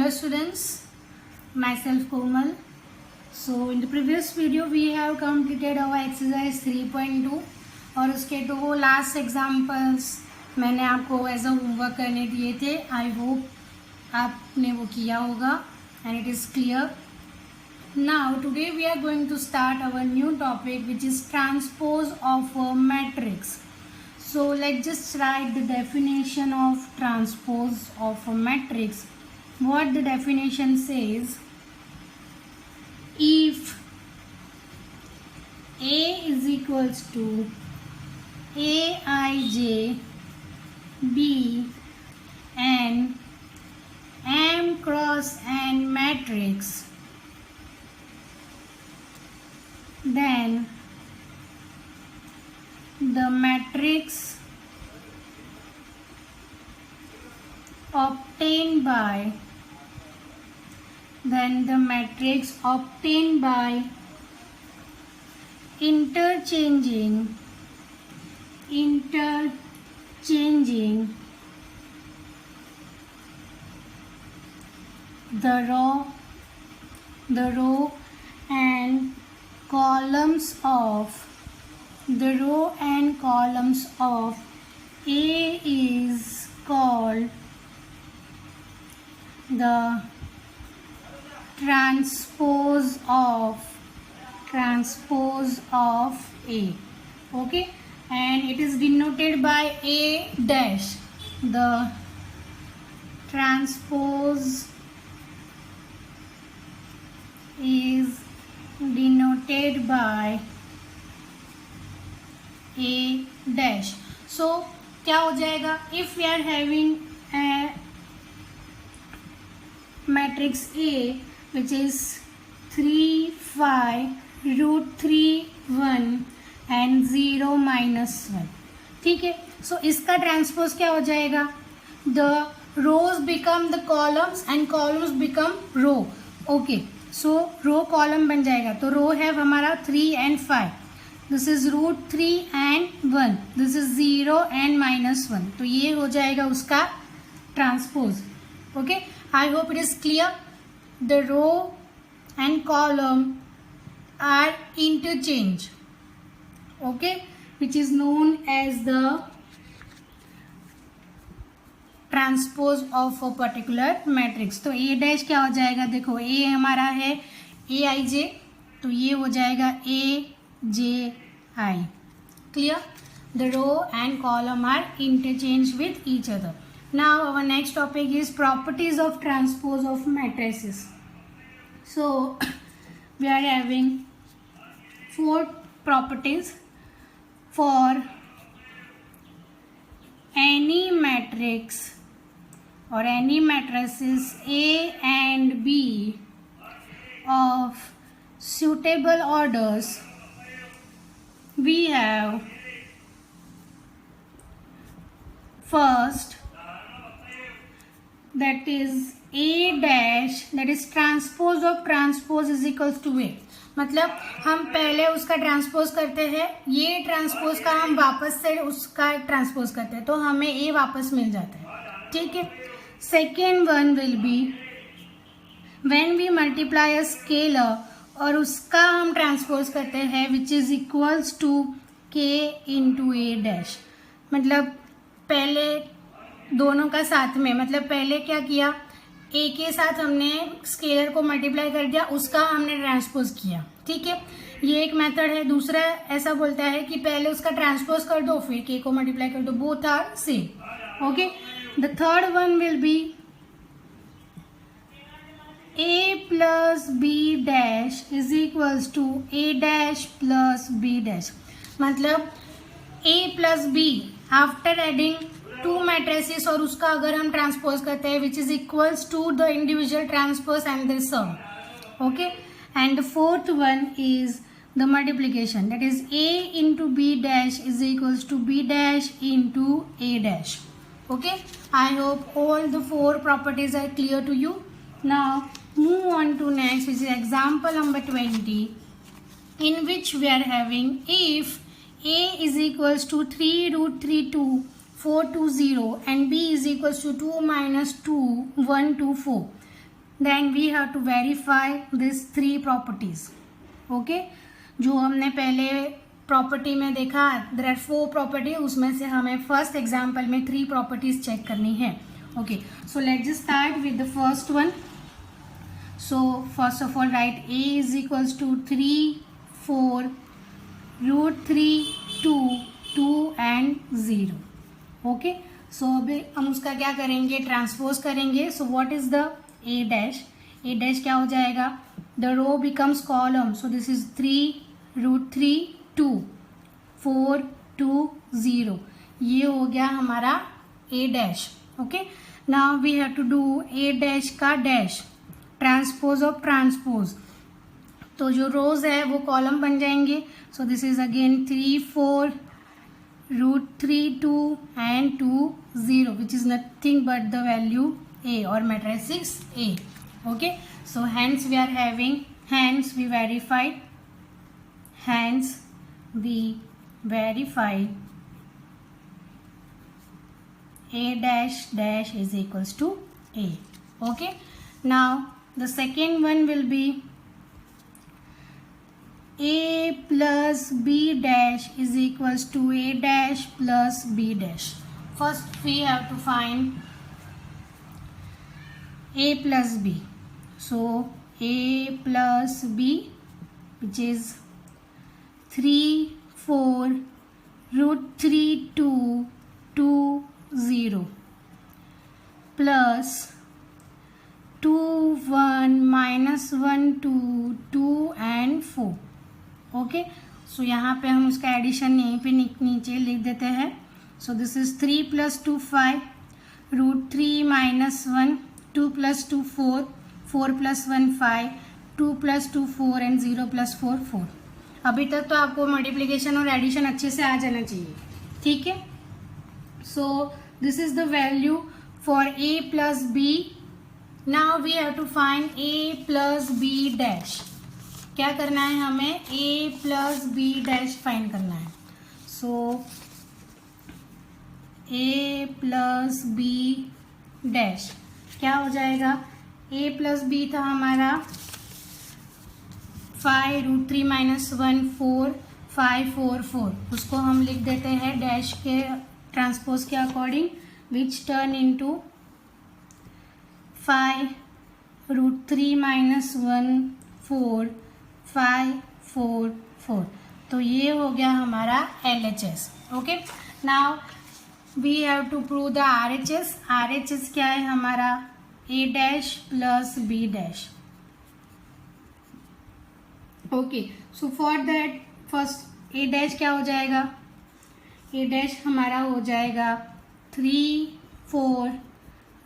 Hello students, myself Komal. So in the previous video we have completed our exercise 3.2 और उसके दो last examples मैंने आपको as a homework करने दिए थे. आई होप आपने वो किया होगा and it is clear. Now today we are going to start our new topic which is transpose of a matrix. So let's just write the definition of transpose of a matrix. What the definition says, if A is equals to Aij B and M cross N matrix, then the matrix obtained by interchanging the row and columns of A is called the transpose of A. Okay, and it is denoted by A dash. The transpose is denoted by A dash. So क्या हो जाएगा, if we are having a matrix A which is 3 5 root 3 1 and 0 minus 1. ठीक है, so इसका transpose क्या हो जाएगा, the rows become the columns and columns become row. Okay, so row column बन जाएगा. तो row है हमारा 3 and 5. This is root 3 and 1. This is 0 and minus 1. तो ये हो जाएगा उसका transpose. Okay, I hope it is clear. The row and column are interchanged. Okay, which is known as the transpose of a particular matrix. तो ए dash क्या हो जाएगा, देखो ए हमारा है ए आई जे, तो ये हो जाएगा A J I. Clear, the row and column are interchange with each other. Now our next topic is properties of transpose of matrices. So we are having 4 properties for any matrix or any matrices A and B of suitable orders. We have first, that is A dash, that is transpose of transpose is equals to A. मतलब हम पहले उसका transpose करते हैं, ये transpose का हम वापस से उसका ट्रांसपोज करते हैं, तो हमें ए वापस मिल जाता है. ठीक है. Second one will be when we multiply a scalar और उसका हम ट्रांसपोज करते हैं which is equals to K into A dash. मतलब पहले दोनों का साथ में, मतलब पहले क्या किया, ए के साथ हमने स्केलर को मल्टीप्लाई कर दिया, उसका हमने ट्रांसपोज किया. ठीक है, ये एक मेथड है. दूसरा ऐसा बोलता है कि पहले उसका ट्रांसपोज कर दो फिर के को मल्टीप्लाई कर दो. Both are same. Okay, the third one will be A plus B dash is equals to A dash plus B dash. मतलब A plus B after adding 2 matrices और उसका अगर हम ट्रांसपोज करते हैं which is equals to the individual transpose and the sum. Okay, and the fourth one is the multiplication, that is a into B dash is equals to B dash into A dash. Okay, I hope all the 4 properties are clear to you. Now move on to next which is example number 20, in which we are having if a is equals to 3 root 3 2 4 2 0 and b is equals to 2 minus 2 1 2 4. Then we have to verify this 3 properties. Okay, जो हमने पहले property में देखा, there are 4 property, उसमें से हमें first example में 3 properties check करनी है. Okay, so let's just start with the first one. So first of all write a is equals to 3, 4, root 3, 2, 2 and 0. Okay, so अभी हम उसका क्या करेंगे, ट्रांसपोज करेंगे. So what is the a dash? a dash क्या हो जाएगा, the row becomes column. So this is 3 root 3 2 4 2 0. ये हो गया हमारा a dash. Okay, now we have to do a dash का dash, ट्रांसपोज ऑफ ट्रांसपोज. तो जो रोज है वो कॉलम बन जाएंगे. So this is again 3 4 root 3 2 and 2 0 which is nothing but the value a और matrix a. Okay, so hence we are having, hence we verified, hence we verified a dash dash is equals to a. Okay, now the second one will be a plus b dash is equals to a dash plus b dash. First we have to find a plus b. So a plus b, which is 3 4 root 3 2 2 0 plus 2 1 minus 1 2 2 and 4. Okay, सो यहाँ पे हम उसका addition यहीं पे नीचे लिख देते हैं. सो this is 3 plus 2 5 root 3 minus 1 2 plus 2 4 4 plus 1 5 2 plus 2 4 and 0 plus 4 4. अभी तक तो आपको मल्टीप्लिकेशन और एडिशन अच्छे से आ जाना चाहिए. ठीक है, सो this is the value for a plus b. Now we have to find a plus b dash. क्या करना है हमें, a plus b dash find करना है. सो a plus b dash क्या हो जाएगा, a plus b था हमारा 5 root 3 minus 1 4 5 4 4. उसको हम लिख देते हैं डैश के ट्रांसपोज के अकॉर्डिंग, विच टर्न इनटू 5 root 3 minus 1 4 5 4 4. तो ये हो गया हमारा LHS. Okay, now we have to prove the RHS. RHS क्या है हमारा, a dash plus b dash. Okay, so for that first a dash क्या हो जाएगा, a dash हमारा हो जाएगा 3 4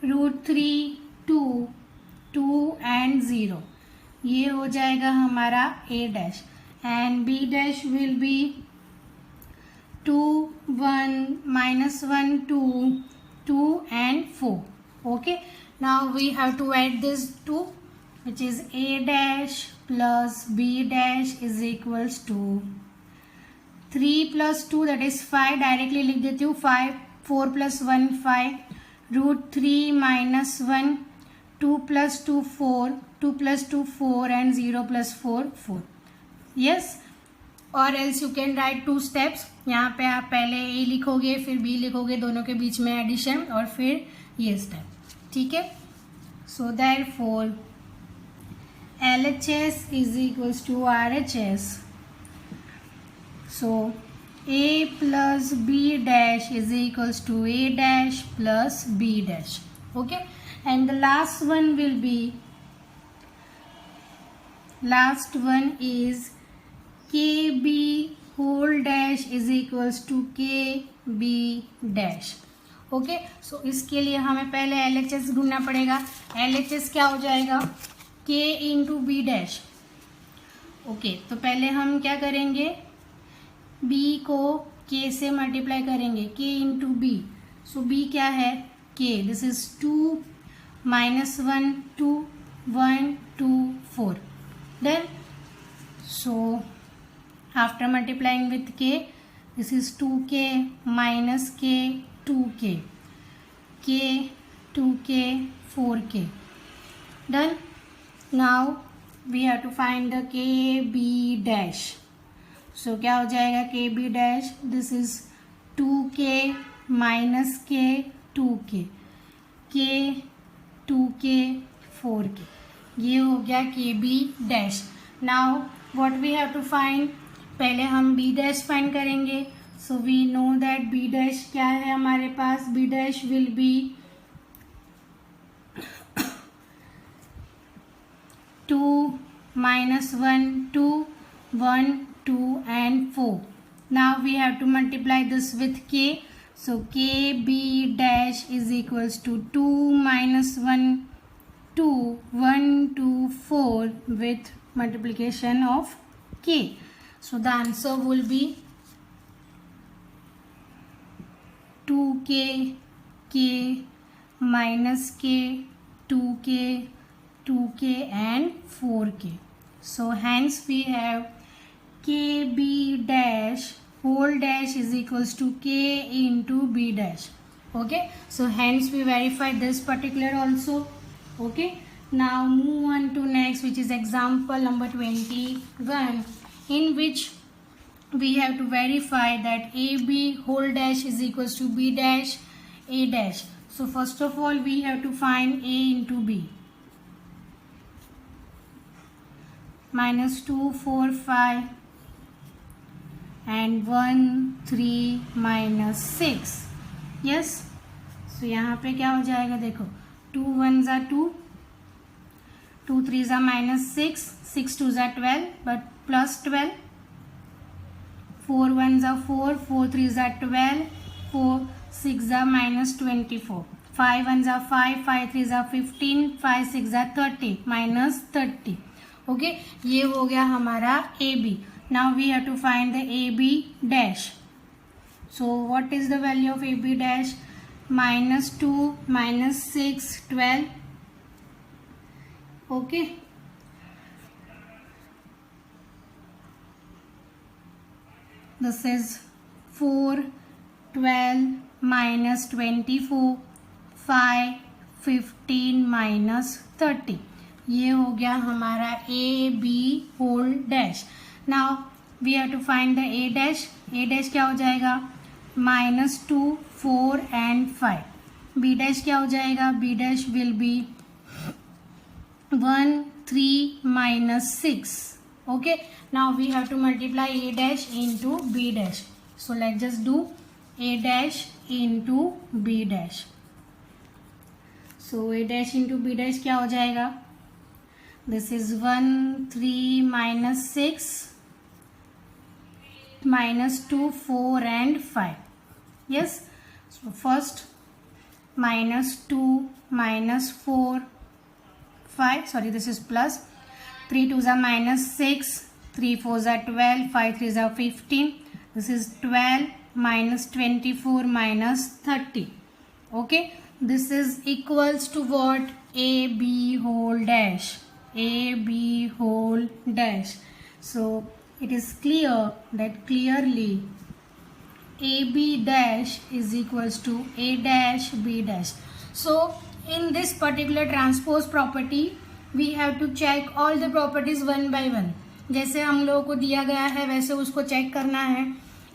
root 3 2 2 and 0. ये हो जाएगा हमारा a dash. And b dash will be 2 1 minus 1 2 2 and 4. Okay, now we have to add this 2, which is a dash plus b dash is equals to 3 plus 2 that is 5. Directly लिख देती हूँ 5 4 plus 1 5 root 3 minus 1 2 plus 2 4 2 plus 2 4 and 0 plus 4 4. yes, और else you can write 2 steps. यहाँ पे आप पहले a लिखोगे फिर b लिखोगे, दोनों के बीच में एडिशन और फिर ये स्टेप. ठीक है, so therefore LHS is equals to RHS. So a plus b dash is equals to a dash plus b dash. Okay, and the last one will be, last one is kb whole dash is equals to kb dash. Okay, so इसके लिए हमें पहले LHS ढूंढना पड़ेगा. LHS क्या हो जाएगा, k into B dash. Okay, तो पहले हम क्या करेंगे, b को k से मल्टीप्लाई करेंगे, k इंटू बी. सो b क्या है, k. This is 2 minus 1 2 1 2 4. Then so after multiplying with k, this is 2k minus k 2k, k 2k 4k. Done. Now we have to find the KB dash. So क्या हो जाएगा KB dash? This is 2K minus K 2K, K 2K 4K. ये हो गया KB dash. Now what we have to find? पहले हम B dash find करेंगे. So we know that B dash क्या है हमारे पास? B dash will be 2 minus 1, 2, 1, 2 and 4. Now we have to multiply this with K. So KB dash is equals to 2 minus 1, 2, 1, 2, 4 with multiplication of K. So the answer will be 2K, K minus K, 2K, 2K and 4K. So hence we have KB dash whole dash is equals to K into B dash. Okay, so hence we verify this particular also. Okay, now move on to next, which is example number 21, in which we have to verify that AB whole dash is equals to B dash A dash. So first of all we have to find A into B. Minus 2, 4, 5 and 1, 3 minus 6. Yes. So यहाँ पे क्या हो जाएगा देखो, 2 1s are 2, 2 3s are minus 6, 6 2s are 12 but plus 12, 4 1s are 4, 4 3s are 12, 4 6 are minus 24, 5 1s are 5, 5 3s are 15, 5 6 are 30 minus 30. Okay, ये हो गया हमारा AB. Now we have to find the AB dash. So what is the value of AB dash? Minus 2, minus 6, 12. Okay. This is 4, 12 minus 24, 5, 15 minus 30. ये हो गया हमारा A B whole dash. Now we have to find the A dash. A dash क्या हो जाएगा? -2, 4 and 5. B dash क्या हो जाएगा? B dash will be 1, 3 minus 6. Okay, now we have to multiply a dash into b dash. So let's just do a dash into b dash. So a dash into b dash क्या हो जाएगा? This is 1, 3 minus 6 minus 2, 4 and 5. Yes. So first minus 2 minus 4 5. Sorry, this is plus. 3 2s are minus 6. 3 4s are 12. 5 3s are 15. This is 12 minus 24 minus 30. Okay. This is equals to what? AB whole dash. AB whole dash. So it is clear that clearly AB dash is equals to A dash B dash. So in this particular transpose property we have to check all the properties one by one. जैसे हम लोगों को दिया गया है वैसे उसको check करना है.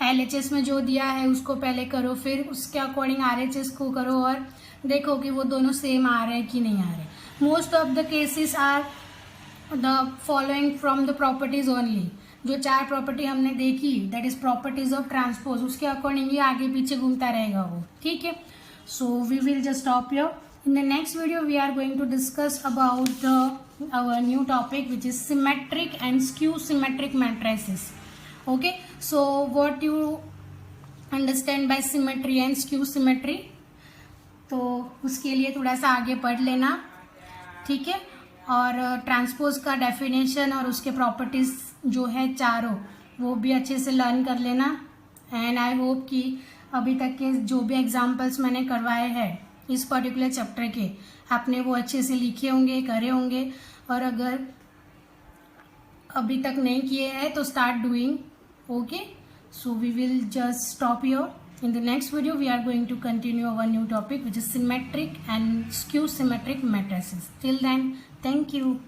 LHS में जो दिया है उसको पहले करो, फिर उसके अकॉर्डिंग RHS को करो और देखो कि वो दोनों सेम आ रहे हैं कि नहीं आ रहे. Most of the cases are the following from the properties only. जो 4 प्रॉपर्टी हमने देखी that is properties of transpose, उसके अकॉर्डिंग ही आगे पीछे घूमता रहेगा वो. ठीक है. So we will just stop here. In the next video we are going to discuss about our new topic, which is symmetric and skew symmetric matrices. Okay, so what you understand by symmetry and skew symmetry, तो उसके लिए थोड़ा सा आगे पढ़ लेना. ठीक है. और ट्रांसपोज का डेफिनेशन और उसके प्रॉपर्टीज जो है चारों वो भी अच्छे से लर्न कर लेना. एंड आई होप कि अभी तक के जो भी एग्जाम्पल्स मैंने करवाए हैं इस पर्टिकुलर चैप्टर के आपने वो अच्छे से लिखे होंगे, करे होंगे. और अगर अभी तक नहीं किए हैं तो start doing. Okay, so we will just stop here. In the next video, we are going to continue our new topic, which is symmetric and skew symmetric matrices. Till then, thank you.